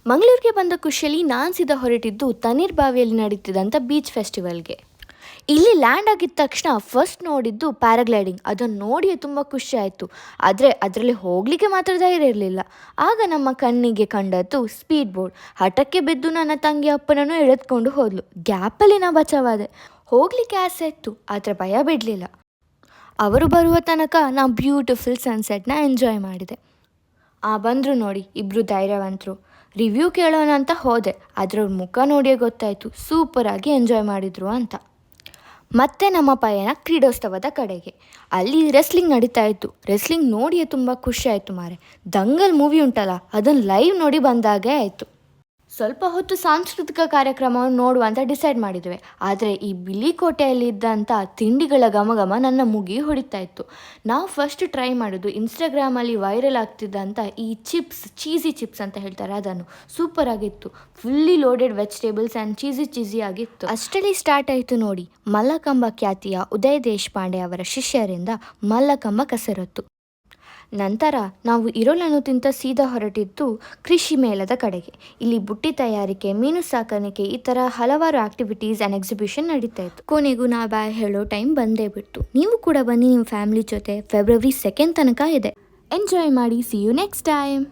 ಮಂಗಳೂರಿಗೆ ಬಂದ ಖುಷಿಯಲ್ಲಿ ನಾನು ಸೀದಾ ಹೊರಟಿದ್ದು ತಣ್ಣೀರ್ ಬಾವಿಯಲ್ಲಿ ನಡೀತಿದ್ದಂಥ ಬೀಚ್ ಫೆಸ್ಟಿವಲ್ಗೆ. ಇಲ್ಲಿ ಲ್ಯಾಂಡ್ ಆಗಿದ ತಕ್ಷಣ ಫಸ್ಟ್ ನೋಡಿದ್ದು ಪ್ಯಾರಾಗ್ಲೈಡಿಂಗ್. ಅದನ್ನು ನೋಡಿ ತುಂಬ ಖುಷಿ ಆಯಿತು. ಆದರೆ ಅದರಲ್ಲಿ ಹೋಗಲಿಕ್ಕೆ ಮಾತ್ರ ಧೈರ್ಯ ಇರಲಿಲ್ಲ. ಆಗ ನಮ್ಮ ಕಣ್ಣಿಗೆ ಕಂಡದ್ದು ಸ್ಪೀಡ್ ಬೋರ್ಡ್. ಹಠಕ್ಕೆ ಬಿದ್ದು ನನ್ನ ತಂಗಿ ಅಪ್ಪನನ್ನು ಎಳೆದುಕೊಂಡು ಹೋದ್ಲು. ಗ್ಯಾಪಲ್ಲಿ ನಾ ಬಚಾವಾದೆ. ಹೋಗಲಿಕ್ಕೆ ಆಸೆ ಇತ್ತು, ಆದರೆ ಭಯ ಬಿಡಲಿಲ್ಲ. ಅವರು ಬರುವ ತನಕ ನಾನು ಬ್ಯೂಟಿಫುಲ್ ಸನ್ಸೆಟ್ನ ಎಂಜಾಯ್ ಮಾಡಿದೆ. ಬಂದರು ನೋಡಿ ಇಬ್ಬರು ಧೈರ್ಯವಂತರು. ರಿವ್ಯೂ ಕೇಳೋಣ ಅಂತ ಹೋದೆ, ಆದರೆ ಅವ್ರ ಮುಖ ನೋಡಿಯೇ ಗೊತ್ತಾಯಿತು ಸೂಪರಾಗಿ ಎಂಜಾಯ್ ಮಾಡಿದರು ಅಂತ. ಮತ್ತೆ ನಮ್ಮ ಪಯಣ ಕ್ರೀಡೋತ್ಸವದ ಕಡೆಗೆ. ಅಲ್ಲಿ ರೆಸ್ಲಿಂಗ್ ನಡೀತಾ ಇತ್ತು. ರೆಸ್ಲಿಂಗ್ ನೋಡಿಯೇ ತುಂಬ ಖುಷಿ ಆಯಿತು ಮಾರೆ. ದಂಗಲ್ ಮೂವಿ ಉಂಟಲ್ಲ, ಅದನ್ನು ಲೈವ್ ನೋಡಿ ಬಂದಾಗೇ ಆಯಿತು. ಸ್ವಲ್ಪ ಹೊತ್ತು ಸಾಂಸ್ಕೃತಿಕ ಕಾರ್ಯಕ್ರಮವನ್ನು ನೋಡುವಂತ ಡಿಸೈಡ್ ಮಾಡಿದ್ದೇವೆ. ಆದರೆ ಈ ಬಿಳಿಕೋಟೆಯಲ್ಲಿ ಇದ್ದಂಥ ತಿಂಡಿಗಳ ಘಮ ನನ್ನ ಮುಗಿ ಹೊಡಿತಾ ಇತ್ತು. ನಾವು ಫಸ್ಟ್ ಟ್ರೈ ಮಾಡೋದು ಇನ್ಸ್ಟಾಗ್ರಾಮಲ್ಲಿ ವೈರಲ್ ಆಗ್ತಿದ್ದಂಥ ಈ ಚಿಪ್ಸ್, ಚೀಸಿ ಚಿಪ್ಸ್ ಅಂತ ಹೇಳ್ತಾರೆ, ಅದನ್ನು. ಸೂಪರ್ ಆಗಿತ್ತು. Fully loaded vegetables and cheesy ಆಗಿತ್ತು. ಅಷ್ಟರಲ್ಲಿ ಸ್ಟಾರ್ಟ್ ಆಯಿತು ನೋಡಿ ಮಲ್ಲಕಂಬ ಖ್ಯಾತಿಯ ಉದಯ್ ದೇಶಪಾಂಡೆ ಅವರ ಶಿಷ್ಯರಿಂದ ಮಲ್ಲಕಂಬ ಕಸರತ್ತು. ನಂತರ ನಾವು ಇರೋಲನ್ನು ತಿಂತ ಸೀದಾ ಹೊರಟಿದ್ದು ಕೃಷಿ ಮೇಳದ ಕಡೆಗೆ. ಇಲ್ಲಿ ಬುಟ್ಟಿ ತಯಾರಿಕೆ, ಮೀನು ಸಾಕಾಣಿಕೆ, ಈ ಥರ ಹಲವಾರು ಆಕ್ಟಿವಿಟೀಸ್ ಆ್ಯಂಡ್ ಎಕ್ಸಿಬಿಷನ್ ನಡೀತಾ ಇತ್ತು. ಕೊನೆಗೂ ನಾ ಬಾಯ್ ಹೇಳೋ ಟೈಮ್ ಬಂದೇ ಬಿಟ್ಟು. ನೀವು ಕೂಡ ಬನ್ನಿ ನಿಮ್ಮ ಫ್ಯಾಮಿಲಿ ಜೊತೆ. ಫೆಬ್ರವರಿ 2 ತನಕ ಇದೆ. ಎಂಜಾಯ್ ಮಾಡಿ. See you next time.